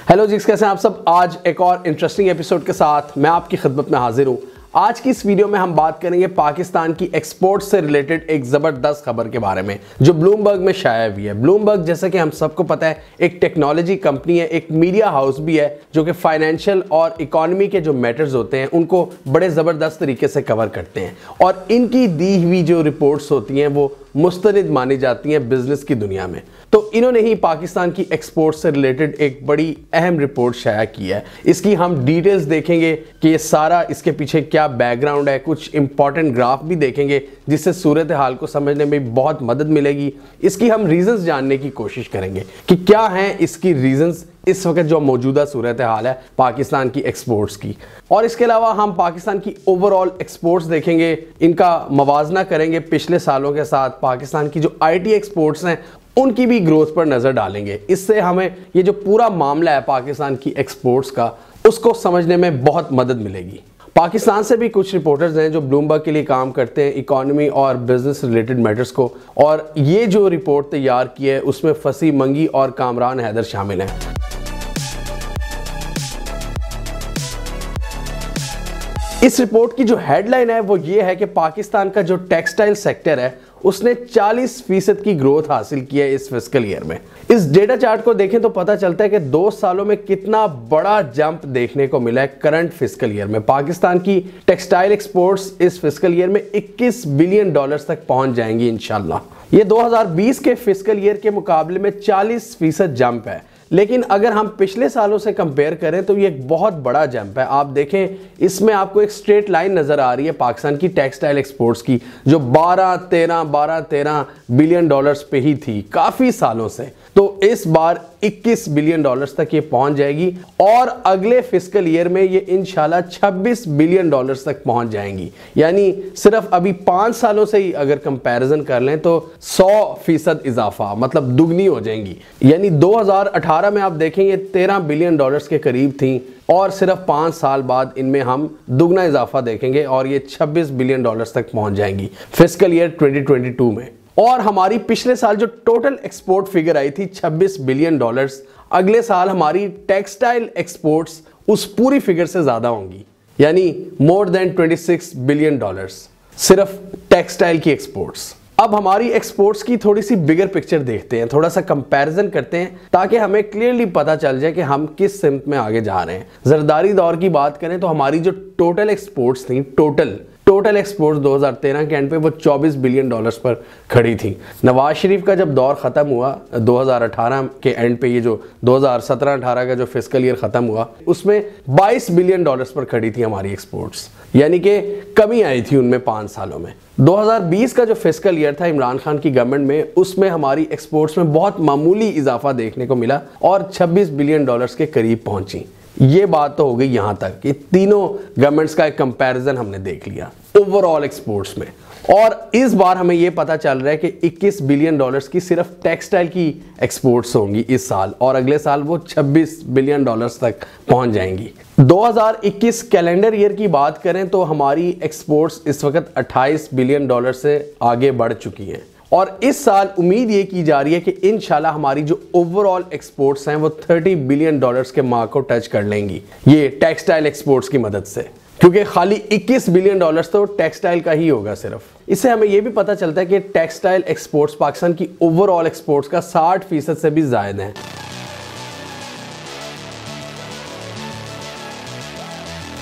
Hello जी, कैसे हैं आप सब। आज एक और इंटरेस्टिंग एपिसोड के साथ मैं आपकी खिदमत में हाजिर हूं। आज की इस वीडियो में हम बात करेंगे पाकिस्तान की एक्सपोर्ट से रिलेटेड एक ज़बरदस्त खबर के बारे में जो ब्लूमबर्ग में शाया हुई है। ब्लूमबर्ग, जैसे कि हम सबको पता है, एक टेक्नोलॉजी कंपनी है, एक मीडिया हाउस भी है जो कि फाइनेंशियल और इकोनॉमी के जो मैटर्स होते हैं उनको बड़े ज़बरदस्त तरीके से कवर करते हैं और इनकी दी हुई जो रिपोर्ट्स होती हैं वो मुस्तनिद मानी जाती हैं बिजनेस की दुनिया में। तो इन्होंने ही पाकिस्तान की एक्सपोर्ट से रिलेटेड एक बड़ी अहम रिपोर्ट शाया की है। इसकी हम डिटेल्स देखेंगे कि ये सारा इसके पीछे क्या बैकग्राउंड है, कुछ इंपॉर्टेंट ग्राफ भी देखेंगे जिससे सूरत हाल को समझने में बहुत मदद मिलेगी। इसकी हम रीजंस जानने की कोशिश करेंगे कि क्या हैं इसकी रीजंस इस वक्त जो मौजूदा सूरत हाल है पाकिस्तान की एक्सपोर्ट्स की। और इसके अलावा हम पाकिस्तान की ओवरऑल एक्सपोर्ट्स देखेंगे, इनका मवाजना करेंगे पिछले सालों के साथ। पाकिस्तान की जो आईटी एक्सपोर्ट्स हैं उनकी भी ग्रोथ पर नज़र डालेंगे। इससे हमें ये जो पूरा मामला है पाकिस्तान की एक्सपोर्ट्स का उसको समझने में बहुत मदद मिलेगी। पाकिस्तान से भी कुछ रिपोर्टर्स हैं जो ब्लूमबर्ग के लिए काम करते हैं इकोनॉमी और बिजनेस रिलेटेड मैटर्स को, और ये जो रिपोर्ट तैयार की है उसमें फसी मंगी और कामरान हैदर शामिल हैं। इस रिपोर्ट की जो हेडलाइन है वो ये है कि पाकिस्तान का जो टेक्सटाइल सेक्टर है उसने 40% की ग्रोथ हासिल की है इस फिस्कल ईयर में। इस डेटा चार्ट को देखें तो पता चलता है कि 2 सालों में कितना बड़ा जंप देखने को मिला है। करंट फिस्कल ईयर में पाकिस्तान की टेक्सटाइल एक्सपोर्ट्स इस फिस्कल ईयर में $21 बिलियन तक पहुंच जाएंगी इंशाल्लाह। ये 2020 के फिस्कल ईयर के मुकाबले में 40% जंप है। लेकिन अगर हम पिछले सालों से कंपेयर करें तो ये एक बहुत बड़ा जंप है। आप देखें, इसमें आपको एक स्ट्रेट लाइन नजर आ रही है पाकिस्तान की टेक्सटाइल एक्सपोर्ट्स की, जो 12-13 बिलियन डॉलर्स पे ही थी काफी सालों से। तो इस बार $21 बिलियन तक ये पहुंच जाएगी और अगले फिस्कल ईयर में ये इंशाल्लाह $26 बिलियन तक पहुंच जाएंगी। यानी सिर्फ अभी 5 सालों से ही अगर कंपैरिजन कर लें तो 100% इजाफा, मतलब दुगनी हो जाएंगी। यानी 2018 में आप देखेंगे $13 बिलियन के करीब थी और सिर्फ 5 साल बाद इनमें हम दुगना इजाफा देखेंगे और ये $26 बिलियन तक पहुंच जाएंगी फिस्कल ईयर 2022 में। और हमारी पिछले साल जो टोटल एक्सपोर्ट फिगर आई थी $26 बिलियन, अगले साल हमारी टेक्सटाइल एक्सपोर्ट्स उस पूरी फिगर से ज्यादा होंगी, यानी मोर देन $26 बिलियन सिर्फ टेक्सटाइल की एक्सपोर्ट्स। अब हमारी एक्सपोर्ट्स की थोड़ी सी बिगर पिक्चर देखते हैं, थोड़ा सा कंपैरिजन करते हैं ताकि हमें क्लियरली पता चल जाए कि हम किस सिमत में आगे जा रहे हैं। जरदारी दौर की बात करें तो हमारी जो टोटल एक्सपोर्ट्स थी, टोटल एक्सपोर्ट्स 2013 के एंड पे वो $24 बिलियन पर खड़ी थी। नवाज शरीफ का जब दौर ख़त्म हुआ 2018 के एंड पे, ये जो 2017-18 का जो फिस्कल ईयर ख़त्म हुआ उसमें $22 बिलियन पर खड़ी थी हमारी एक्सपोर्ट्स, यानी कि कमी आई थी उनमें 5 सालों में। 2020 का जो फिस्कल ईयर था इमरान खान की गवर्नमेंट में, उसमें हमारी एक्सपोर्ट्स में बहुत मामूली इजाफा देखने को मिला और $26 बिलियन के करीब पहुंची। ये बात तो हो गई यहां तक कि तीनों गवर्नमेंट्स का एक कंपैरिजन हमने देख लिया ओवरऑल एक्सपोर्ट्स में। और इस बार हमें यह पता चल रहा है कि $21 बिलियन की सिर्फ टेक्सटाइल की एक्सपोर्ट्स होंगी इस साल और अगले साल वो $26 बिलियन तक पहुंच जाएंगी। 2021 कैलेंडर ईयर की बात करें तो हमारी एक्सपोर्ट्स इस वक्त $28 बिलियन से आगे बढ़ चुकी हैं और इस साल उम्मीद ये की जा रही है कि इंशाल्लाह हमारी जो ओवरऑल एक्सपोर्ट्स हैं वो $30 बिलियन के मार्क को टच कर लेंगी ये टेक्सटाइल एक्सपोर्ट्स की मदद से, क्योंकि खाली $21 बिलियन तो टेक्सटाइल का ही होगा सिर्फ। इससे हमें यह भी पता चलता है कि टेक्सटाइल एक्सपोर्ट्स पाकिस्तान की ओवरऑल एक्सपोर्ट्स का 60% से भी ज्यादा है।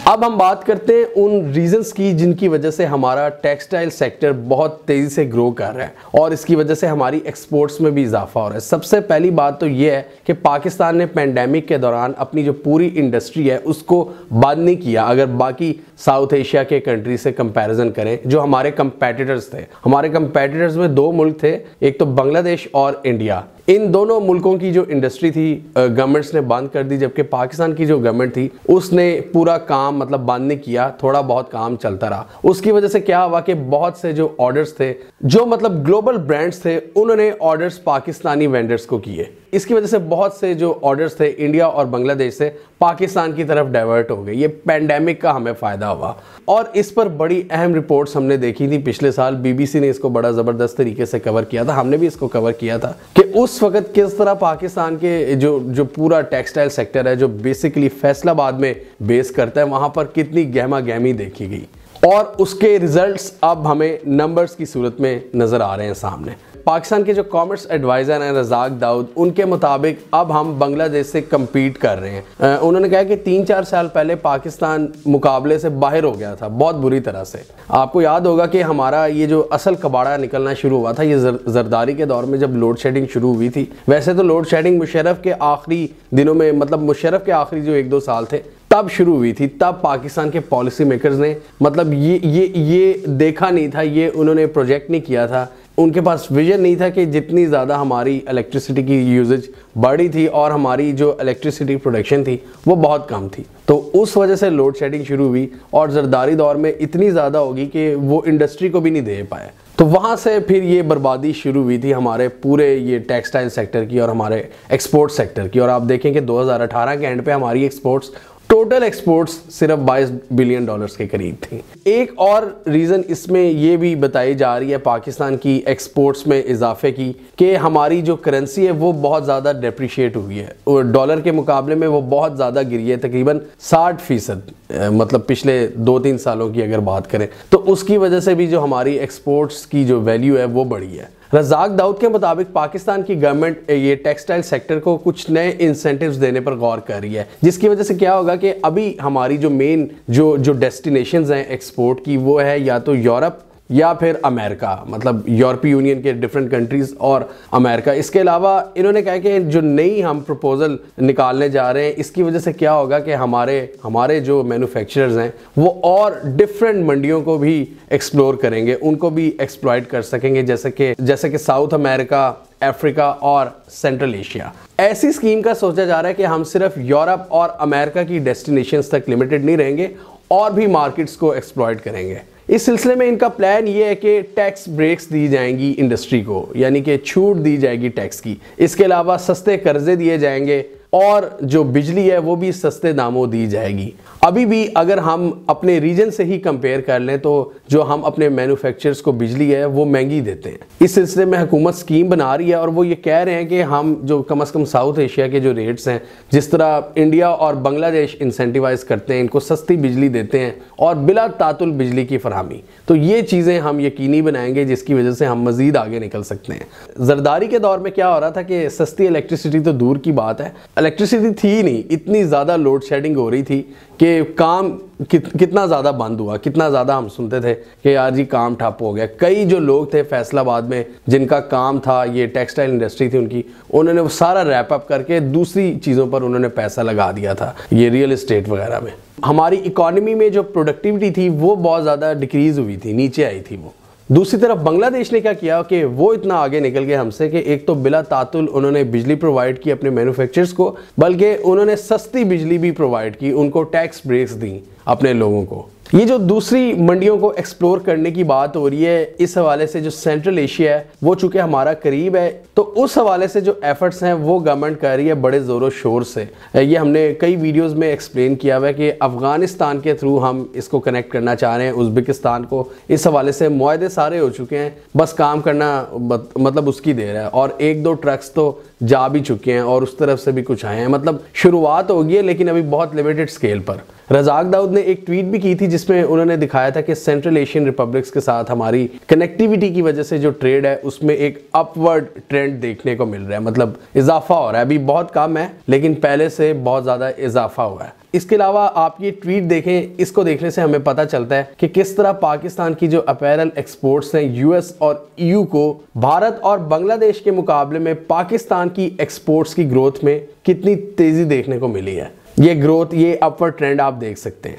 अब हम बात करते हैं उन रीजंस की जिनकी वजह से हमारा टेक्सटाइल सेक्टर बहुत तेजी से ग्रो कर रहा है और इसकी वजह से हमारी एक्सपोर्ट्स में भी इजाफा हो रहा है। सबसे पहली बात तो ये है कि पाकिस्तान ने पेंडेमिक के दौरान अपनी जो पूरी इंडस्ट्री है उसको बंद नहीं किया। अगर बाकी साउथ एशिया के कंट्री से कंपैरिजन करें, जो हमारे कंपेटिटर्स थे, हमारे कंपेटिटर्स में 2 मुल्क थे, एक तो बांग्लादेश और इंडिया। इन दोनों मुल्कों की जो इंडस्ट्री थी गवर्नमेंट्स ने बंद कर दी, जबकि पाकिस्तान की जो गवर्नमेंट थी उसने पूरा काम मतलब बंद नहीं किया, थोड़ा बहुत काम चलता रहा। उसकी वजह से क्या हुआ कि बहुत से जो ऑर्डर्स थे, जो मतलब ग्लोबल ब्रांड्स थे, उन्होंने ऑर्डर्स पाकिस्तानी वेंडर्स को किए इसकी वजह से बहुत से जो ऑर्डर्स थे इंडिया और बांग्लादेश से पाकिस्तान की तरफ डाइवर्ट हो गए। ये पैंडेमिक का हमें फ़ायदा हुआ और इस पर बड़ी अहम रिपोर्ट्स हमने देखी थी पिछले साल। बीबीसी ने इसको बड़ा ज़बरदस्त तरीके से कवर किया था, हमने भी इसको कवर किया था कि उस वक्त किस तरह पाकिस्तान के जो पूरा टेक्सटाइल सेक्टर है, जो बेसिकली फैसलाबाद में बेस करता है, वहाँ पर कितनी गहमा गहमी देखी गई और उसके रिजल्ट्स अब हमें नंबर्स की सूरत में नज़र आ रहे हैं सामने। पाकिस्तान के जो कॉमर्स एडवाइज़र हैं रज़ाक दाऊद, उनके मुताबिक अब हम बांग्लादेश से कम्पीट कर रहे हैं। उन्होंने कहा कि 3-4 साल पहले पाकिस्तान मुकाबले से बाहर हो गया था बहुत बुरी तरह से। आपको याद होगा कि हमारा ये जो असल कबाड़ा निकलना शुरू हुआ था ये जरदारी के दौर में, जब लोड शेडिंग शुरू हुई थी। वैसे तो लोड शेडिंग मुशर्रफ के आखिरी दिनों में, मतलब मुशर्रफ के आखिरी जो 1-2 साल थे तब शुरू हुई थी। तब पाकिस्तान के पॉलिसी मेकर्स ने मतलब ये देखा नहीं था, ये उन्होंने प्रोजेक्ट नहीं किया था, उनके पास विजन नहीं था कि जितनी ज़्यादा हमारी इलेक्ट्रिसिटी की यूजेज बढ़ी थी और हमारी जो इलेक्ट्रिसिटी प्रोडक्शन थी वो बहुत कम थी। तो उस वजह से लोड शेडिंग शुरू हुई और जरदारी दौर में इतनी ज़्यादा होगी कि वो इंडस्ट्री को भी नहीं दे पाए। तो वहाँ से फिर ये बर्बादी शुरू हुई थी हमारे पूरे ये टेक्सटाइल सेक्टर की और हमारे एक्सपोर्ट सेक्टर की। और आप देखें कि 2018 के एंड पे हमारी एक्सपोर्ट्स, टोटल एक्सपोर्ट्स सिर्फ $22 बिलियन के करीब थी। एक और रीज़न इसमें ये भी बताई जा रही है पाकिस्तान की एक्सपोर्ट्स में इजाफे की कि हमारी जो करेंसी है वो बहुत ज़्यादा डेप्रिशिएट हुई है और डॉलर के मुकाबले में वो बहुत ज़्यादा गिरी है, तकरीबन 60%। मतलब पिछले 2-3 सालों की अगर बात करें तो उसकी वजह से भी जो हमारी एक्सपोर्ट्स की जो वैल्यू है वो बढ़ी है। रज़ाक दाऊद के मुताबिक पाकिस्तान की गवर्नमेंट ये टेक्सटाइल सेक्टर को कुछ नए इंसेंटिव्स देने पर गौर कर रही है, जिसकी वजह से क्या होगा कि अभी हमारी जो मेन जो डेस्टिनेशंस हैं एक्सपोर्ट की वो है या तो यूरोप या फिर अमेरिका, मतलब यूरोपीय यूनियन के डिफरेंट कंट्रीज़ और अमेरिका। इसके अलावा इन्होंने कहा कि जो नई हम प्रपोजल निकालने जा रहे हैं इसकी वजह से क्या होगा कि हमारे जो मैन्युफैक्चरर्स हैं वो और डिफरेंट मंडियों को भी एक्सप्लोर करेंगे, उनको भी एक्सप्लॉइट कर सकेंगे, जैसे कि साउथ अमेरिका, अफ्रीका और सेंट्रल एशिया। ऐसी स्कीम का सोचा जा रहा है कि हम सिर्फ यूरोप और अमेरिका की डेस्टिनेशंस तक लिमिटेड नहीं रहेंगे और भी मार्केट्स को एक्सप्लॉइट करेंगे। इस सिलसिले में इनका प्लान ये है कि टैक्स ब्रेक्स दी जाएंगी इंडस्ट्री को, यानी कि छूट दी जाएगी टैक्स की। इसके अलावा सस्ते कर्जे दिए जाएंगे और जो बिजली है वो भी सस्ते दामों दी जाएगी। अभी भी अगर हम अपने रीजन से ही कंपेयर कर लें तो जो हम अपने मैन्युफैक्चरर्स को बिजली है वो महंगी देते हैं। इस सिलसिले में हुकूमत स्कीम बना रही है और वो ये कह रहे हैं कि हम जो कम से कम साउथ एशिया के जो रेट्स हैं, जिस तरह इंडिया और बांग्लादेश इंसेंटिवाइज करते हैं, इनको सस्ती बिजली देते हैं और बिला तातुल बिजली की फरहमी, तो ये चीज़ें हम यकीनी बनाएंगे जिसकी वजह से हम मज़ीद आगे निकल सकते हैं। जरदारी के दौर में क्या हो रहा था कि सस्ती इलेक्ट्रिसिटी तो दूर की बात है, इलेक्ट्रिसिटी थी नहीं, इतनी ज़्यादा लोड शेडिंग हो रही थी कि काम कितना ज़्यादा बंद हुआ, कितना ज़्यादा हम सुनते थे कि यार जी काम ठप हो गया। कई जो लोग थे फैसलाबाद में जिनका काम था, ये टेक्सटाइल इंडस्ट्री थी उनकी, उन्होंने वो सारा रैप अप करके दूसरी चीज़ों पर उन्होंने पैसा लगा दिया था, ये रियल एस्टेट वगैरह में। हमारी इकॉनमी में जो प्रोडक्टिविटी थी वो बहुत ज़्यादा डिक्रीज़ हुई थी, नीचे आई थी वो। दूसरी तरफ बांग्लादेश ने क्या किया कि वो इतना आगे निकल गए हमसे कि एक तो बिला तातुल उन्होंने बिजली प्रोवाइड की अपने मैन्युफैक्चरर्स को, बल्कि उन्होंने सस्ती बिजली भी प्रोवाइड की, उनको टैक्स ब्रेक्स दी अपने लोगों को। ये जो दूसरी मंडियों को एक्सप्लोर करने की बात हो रही है, इस हवाले से जो सेंट्रल एशिया है वो चूंकि हमारा करीब है, तो उस हवाले से जो एफर्ट्स हैं वो गवर्नमेंट कर रही है बड़े ज़ोरों शोर से। ये हमने कई वीडियोस में एक्सप्लेन किया हुआ है कि अफ़गानिस्तान के थ्रू हम इसको कनेक्ट करना चाह रहे हैं उज़्बेकिस्तान को। इस हवाले से मुआहदे सारे हो चुके हैं, बस काम करना मतलब उसकी देर है। और 1-2 ट्रक्स तो जा भी चुके हैं और उस तरफ से भी कुछ आए हैं, मतलब शुरुआत हो गई है लेकिन अभी बहुत लिमिटेड स्केल पर। रज़ाक दाऊद ने एक ट्वीट भी की थी जिसमें उन्होंने दिखाया था कि सेंट्रल एशियन रिपब्लिक्स के साथ हमारी कनेक्टिविटी की वजह से जो ट्रेड है उसमें एक अपवर्ड ट्रेंड देखने को मिल रहा है, मतलब इजाफा हो रहा है। अभी बहुत कम है लेकिन पहले से बहुत ज़्यादा इजाफा हुआ है। इसके अलावा आप ये ट्वीट देखें, इसको देखने से हमें पता चलता है कि किस तरह पाकिस्तान की जो अपैरल एक्सपोर्ट्स हैं यूएस और ईयू को, भारत और बांग्लादेश के मुकाबले में पाकिस्तान की एक्सपोर्ट्स की ग्रोथ में कितनी तेज़ी देखने को मिली है। ये ग्रोथ, ये अपवर्ड ट्रेंड आप देख सकते हैं।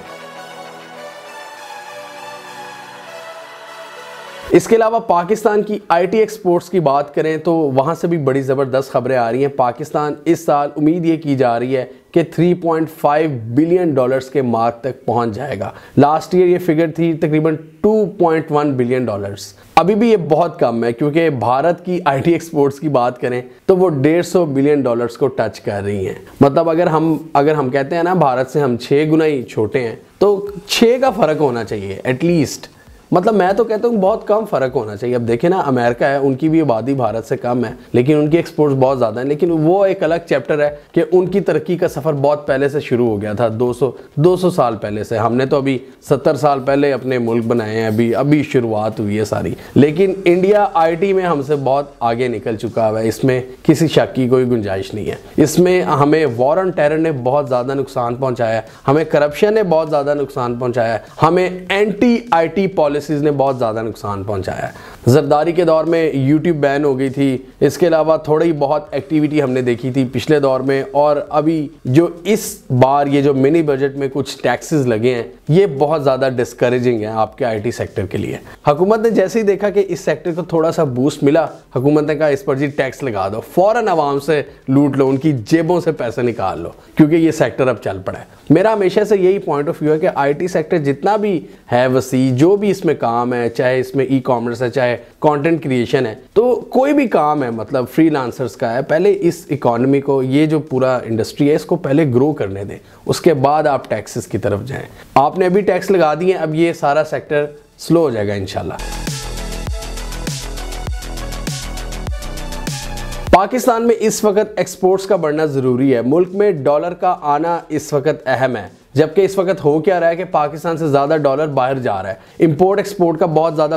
इसके अलावा पाकिस्तान की आईटी एक्सपोर्ट्स की बात करें तो वहाँ से भी बड़ी ज़बरदस्त खबरें आ रही हैं। पाकिस्तान इस साल उम्मीद ये की जा रही है कि 3.5 बिलियन डॉलर्स के मार्क तक पहुंच जाएगा। लास्ट ईयर ये फिगर थी तकरीबन 2.1 बिलियन डॉलर्स। अभी भी ये बहुत कम है, क्योंकि भारत की आईटी एक्सपोर्ट्स की बात करें तो वो 150 बिलियन डॉलर्स को टच कर रही हैं। मतलब अगर हम कहते हैं ना भारत से हम 6 गुना ही छोटे हैं, तो 6 का फर्क होना चाहिए एटलीस्ट। मतलब मैं तो कहता हूँ बहुत कम फर्क होना चाहिए। अब देखें ना, अमेरिका है, उनकी भी आबादी भारत से कम है, लेकिन उनकी एक्सपोर्ट्स बहुत ज़्यादा है। लेकिन वो एक अलग चैप्टर है कि उनकी तरक्की का सफ़र बहुत पहले से शुरू हो गया था, 200 साल पहले से। हमने तो अभी 70 साल पहले अपने मुल्क बनाए हैं, अभी शुरुआत हुई है सारी। लेकिन इंडिया आईटी में हमसे बहुत आगे निकल चुका है, इसमें किसी शक की कोई गुंजाइश नहीं है। इसमें हमें वॉर ऑन टेरर ने बहुत ज़्यादा नुकसान पहुँचाया है, हमें करप्शन ने बहुत ज़्यादा नुकसान पहुँचाया है, हमें एंटी आईटी पॉलिसी ने बहुत ज़्यादा नुकसान पहुंचाया है। जरदारी के दौर में यूट्यूब बैन हो गई थी, इसके अलावा थोड़ी बहुत एक्टिविटी हमने देखी थी पिछले दौर में, और अभी जो इस बार ये जो मिनी बजट में कुछ टैक्सेस लगे हैं, ये बहुत ज़्यादा डिस्करेजिंग है आपके आईटी सेक्टर के लिए। हुकूमत ने जैसे ही देखा कि इस सेक्टर को थोड़ा सा बूस्ट मिला, हुकूमत ने कहा इस पर जी टैक्स लगा दो, फ़ौरन आवाम से लूट लो, उनकी जेबों से पैसे निकाल लो, क्योंकि ये सेक्टर अब चल पड़ा है। मेरा हमेशा से यही पॉइंट ऑफ व्यू है कि आईटी सेक्टर जितना भी है वसी, जो भी इसमें काम है, चाहे इसमें ई कॉमर्स है, चाहे कंटेंट क्रिएशन है, तो कोई भी काम है, मतलब फ्रीलांसर्स का है, पहले इस इकोनॉमी को, ये जो पूरा इंडस्ट्री है, इसको पहले ग्रो करने दें, उसके बाद आप टैक्सेस की तरफ जाएं। आपने अभी टैक्स लगा दिए, अब ये सारा सेक्टर स्लो हो जाएगा इंशाल्लाह। पाकिस्तान में इस वक्त एक्सपोर्ट्स का बढ़ना ज़रूरी है। मुल्क में डॉलर का आना इस वक्त अहम है, जबकि इस वक्त हो क्या रहा है कि पाकिस्तान से ज़्यादा डॉलर बाहर जा रहा है। इंपोर्ट एक्सपोर्ट का बहुत ज़्यादा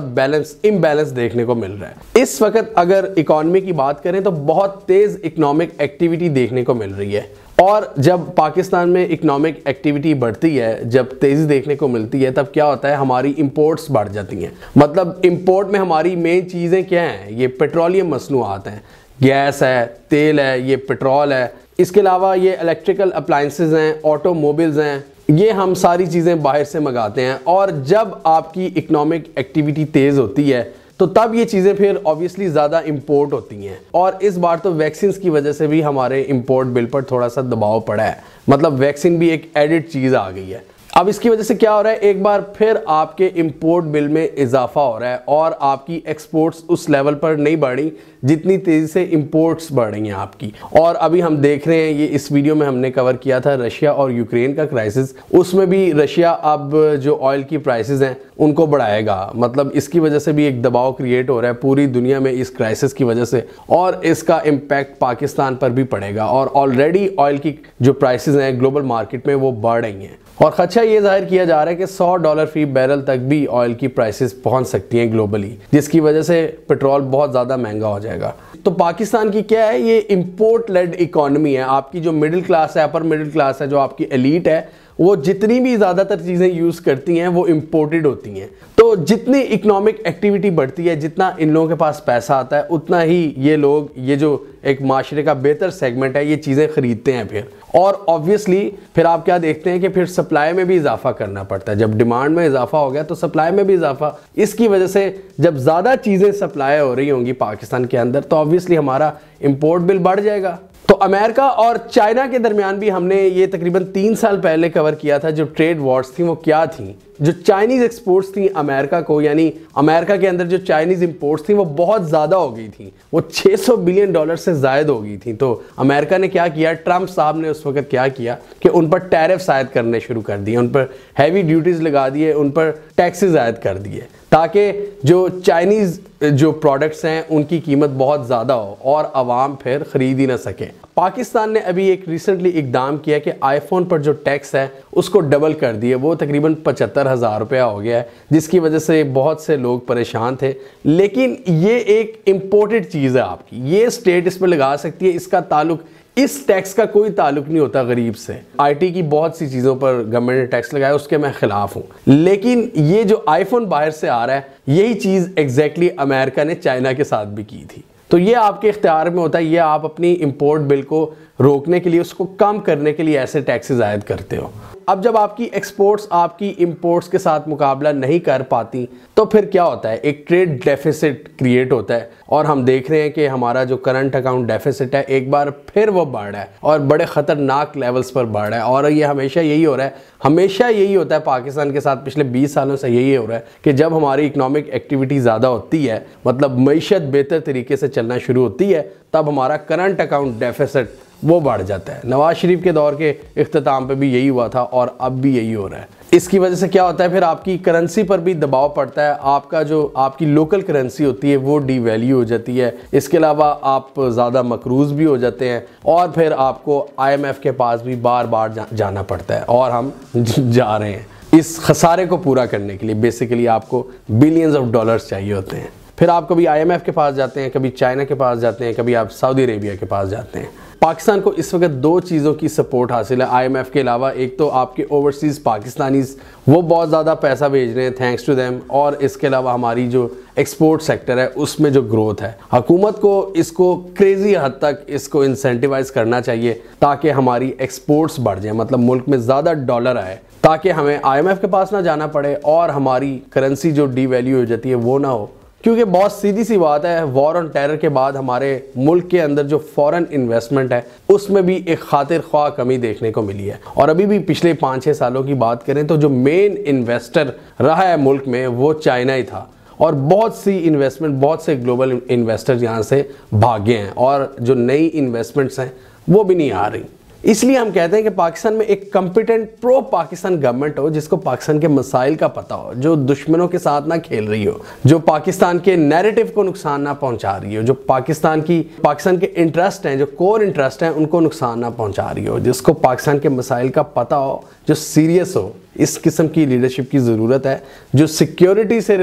इम्बैलेंस देखने को मिल रहा है। इस वक्त अगर इकॉनमी की बात करें तो बहुत तेज़ इकोनॉमिक एक्टिविटी देखने को मिल रही है, और जब पाकिस्तान में इकोनॉमिक एक्टिविटी बढ़ती है, जब तेज़ी देखने को मिलती है, तब क्या होता है, हमारी इंपोर्ट्स बढ़ जाती हैं। मतलब इंपोर्ट में हमारी मेन चीज़ें क्या हैं, ये पेट्रोलियम मसनूआत हैं, गैस है, तेल है, ये पेट्रोल है, इसके अलावा ये इलेक्ट्रिकल अप्लाइंसेस हैं, ऑटोमोबाइल्स हैं, ये हम सारी चीज़ें बाहर से मंगाते हैं। और जब आपकी इकोनॉमिक एक्टिविटी तेज़ होती है तो तब ये चीज़ें फिर ऑब्वियसली ज़्यादा इंपोर्ट होती हैं। और इस बार तो वैक्सीन की वजह से भी हमारे इंपोर्ट बिल पर थोड़ा सा दबाव पड़ा है, मतलब वैक्सीन भी एक एडिड चीज़ आ गई है। अब इसकी वजह से क्या हो रहा है, एक बार फिर आपके इंपोर्ट बिल में इजाफा हो रहा है, और आपकी एक्सपोर्ट्स उस लेवल पर नहीं बढ़ रही जितनी तेज़ी से इंपोर्ट्स बढ़ रही हैं आपकी। और अभी हम देख रहे हैं, ये इस वीडियो में हमने कवर किया था रशिया और यूक्रेन का क्राइसिस, उसमें भी रशिया अब जो ऑयल की प्राइसेस हैं उनको बढ़ाएगा। मतलब इसकी वजह से भी एक दबाव क्रिएट हो रहा है पूरी दुनिया में इस क्राइसिस की वजह से, और इसका इम्पैक्ट पाकिस्तान पर भी पड़ेगा। और ऑलरेडी ऑयल की जो प्राइसेस हैं ग्लोबल मार्केट में वो बढ़ रही हैं, और खदशा ये जाहिर किया जा रहा है कि $100 फी बैरल तक भी ऑयल की प्राइसेस पहुंच सकती हैं ग्लोबली, जिसकी वजह से पेट्रोल बहुत ज़्यादा महंगा हो जाएगा। तो पाकिस्तान की क्या है, ये इंपोर्ट लेड इकॉनमी है। आपकी जो मिडिल क्लास है, अपर मिडिल क्लास है, जो आपकी एलीट है, वो जितनी भी ज़्यादातर चीज़ें यूज़ करती हैं वो इम्पोर्टेड होती हैं। तो जितनी इकोनॉमिक एक्टिविटी बढ़ती है, जितना इन लोगों के पास पैसा आता है, उतना ही ये लोग, ये जो एक माशरे का बेहतर सेगमेंट है, ये चीज़ें ख़रीदते हैं फिर। और ऑब्वियसली फिर आप क्या देखते हैं कि फिर सप्लाई में भी इजाफा करना पड़ता है। जब डिमांड में इजाफा हो गया तो सप्लाई में भी इजाफा। इसकी वजह से जब ज़्यादा चीज़ें सप्लाई हो रही होंगी पाकिस्तान के अंदर, तो ऑब्वियसली हमारा इंपोर्ट बिल बढ़ जाएगा। तो अमेरिका और चाइना के दरमियान भी हमने ये तकरीबन 3 साल पहले कवर किया था। जो ट्रेड वॉर्स थी वो क्या थी, जो चाइनीज़ एक्सपोर्ट्स थी अमेरिका को, यानी अमेरिका के अंदर जो चाइनीज़ इंपोर्ट्स थी वो बहुत ज़्यादा हो गई थी, वो $600 बिलियन से ज़ायद हो गई थी। तो अमेरिका ने क्या किया, ट्रंप साहब ने उस वक्त क्या किया कि उन पर टैरिफ आयद करने शुरू कर दिए, उन पर हैवी ड्यूटीज़ लगा दिए, उन पर टैक्सेस आयद कर दिए, ताकि जो चाइनीज़ जो प्रोडक्ट्स हैं उनकी कीमत बहुत ज़्यादा हो और आवाम फिर ख़रीद ही ना सके। पाकिस्तान ने अभी एक रिसेंटली इकदाम किया कि आईफोन पर जो टैक्स है उसको डबल कर दिए, वो तकरीबन 75,000 रुपया हो गया है, जिसकी वजह से बहुत से लोग परेशान थे। लेकिन ये एक इम्पोर्टेड चीज़ है आपकी, ये स्टेट इस पर लगा सकती है, इसका ताल्लुक, इस टैक्स का कोई ताल्लुक नहीं होता गरीब से। आईटी की बहुत सी चीज़ों पर गवर्नमेंट ने टैक्स लगाया, उसके मैं ख़िलाफ़ हूँ। लेकिन ये जो आईफोन बाहर से आ रहा है, यही चीज़ एग्जैक्टली अमेरिका ने चाइना के साथ भी की थी। तो ये आपके इख्तियार में होता है, ये आप अपनी इंपोर्ट बिल को रोकने के लिए, उसको कम करने के लिए ऐसे टैक्सेस आयद करते हो। अब जब आपकी एक्सपोर्ट्स आपकी इंपोर्ट्स के साथ मुकाबला नहीं कर पाती तो फिर क्या होता है, एक ट्रेड डेफिसिट क्रिएट होता है। और हम देख रहे हैं कि हमारा जो करंट अकाउंट डेफिसिट है एक बार फिर वो बढ़ रहा है और बड़े ख़तरनाक लेवल्स पर बढ़ रहा है। और ये हमेशा यही हो रहा है, हमेशा यही होता है पाकिस्तान के साथ, पिछले 20 सालों से यही हो रहा है कि जब हमारी इकोनॉमिक एक्टिविटी ज़्यादा होती है, मतलब मईशत बेहतर तरीके से चलना शुरू होती है, तब हमारा करंट अकाउंट डेफिसिट वो बढ़ जाता है। नवाज शरीफ के दौर के इख्तिताम पे भी यही हुआ था और अब भी यही हो रहा है। इसकी वजह से क्या होता है, फिर आपकी करेंसी पर भी दबाव पड़ता है, आपका जो आपकी लोकल करेंसी होती है वो डीवैल्यू हो जाती है। इसके अलावा आप ज़्यादा मकरूज़ भी हो जाते हैं और फिर आपको IMF के पास भी बार बार जाना पड़ता है। और हम जा रहे हैं इस खसारे को पूरा करने के लिए। बेसिकली आपको बिलियंस ऑफ डॉलर्स चाहिए होते हैं। फिर आप कभी IMF के पास जाते हैं, कभी चाइना के पास जाते हैं, कभी आप सऊदी अरेबिया के पास जाते हैं। पाकिस्तान को इस वक्त 2 चीज़ों की सपोर्ट हासिल है IMF के अलावा। एक तो आपके ओवरसीज़ पाकिस्तानीज़, वो बहुत ज़्यादा पैसा भेज रहे हैं, थैंक्स टू देम। और इसके अलावा हमारी जो एक्सपोर्ट सेक्टर है उसमें जो ग्रोथ है, हुकूमत को इसको क्रेजी हद तक इसको इंसेंटिवाइज करना चाहिए ताकि हमारी एक्सपोर्ट्स बढ़ जाए, मतलब मुल्क में ज़्यादा डॉलर आए, ताकि हमें IMF के पास ना जाना पड़े और हमारी करेंसी जो डीवैल्यू हो जाती है वो ना हो। क्योंकि बहुत सीधी सी बात है, वॉर ऑन टेरर के बाद हमारे मुल्क के अंदर जो फॉरेन इन्वेस्टमेंट है उसमें भी एक खातिर ख्वाह कमी देखने को मिली है। और अभी भी पिछले 5-6 सालों की बात करें तो जो मेन इन्वेस्टर रहा है मुल्क में वो चाइना ही था। और बहुत सी इन्वेस्टमेंट, बहुत से ग्लोबल इन्वेस्टर यहाँ से भागे हैं और जो नई इन्वेस्टमेंट्स हैं वो भी नहीं आ रही। इसलिए हम कहते हैं कि पाकिस्तान में एक कॉम्पिटेंट प्रो पाकिस्तान गवर्नमेंट हो, जिसको पाकिस्तान के मसाइल का पता हो, जो दुश्मनों के साथ ना खेल रही हो, जो पाकिस्तान के नैरेटिव को नुकसान ना पहुंचा रही हो, जो पाकिस्तान के इंटरेस्ट हैं, जो कोर इंटरेस्ट हैं, उनको नुकसान ना पहुंचा रही हो, जिसको पाकिस्तान के मसाइल का पता हो, जो सीरियस हो। इस किस्म की लीडरशिप की ज़रूरत है जो सिक्योरिटी से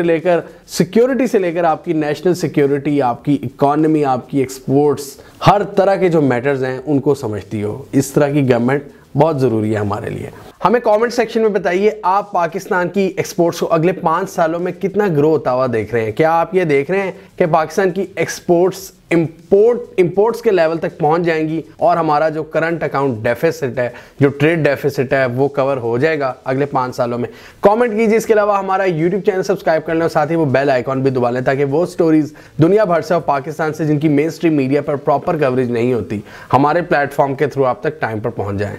लेकर आपकी नेशनल सिक्योरिटी, आपकी इकॉनमी, आपकी एक्सपोर्ट्स, हर तरह के जो मैटर्स हैं उनको समझती हो। इस तरह की गवर्नमेंट बहुत ज़रूरी है हमारे लिए। हमें कमेंट सेक्शन में बताइए, आप पाकिस्तान की एक्सपोर्ट्स को अगले 5 सालों में कितना ग्रो होता हुआ देख रहे हैं। क्या आप ये देख रहे हैं कि पाकिस्तान की एक्सपोर्ट्स इंपोर्ट्स के लेवल तक पहुंच जाएंगी और हमारा जो करंट अकाउंट डेफिसिट है, जो ट्रेड डेफिसिट है, वो कवर हो जाएगा अगले 5 सालों में? कमेंट कीजिए। इसके अलावा हमारा यूट्यूब चैनल सब्सक्राइब कर लें और साथ ही वो बेल आइकॉन भी दबा लें ताकि वो स्टोरीज दुनिया भर से और पाकिस्तान से जिनकी मेन स्ट्रीम मीडिया पर प्रॉपर कवरेज नहीं होती, हमारे प्लेटफॉर्म के थ्रू आप तक टाइम पर पहुंच जाएं।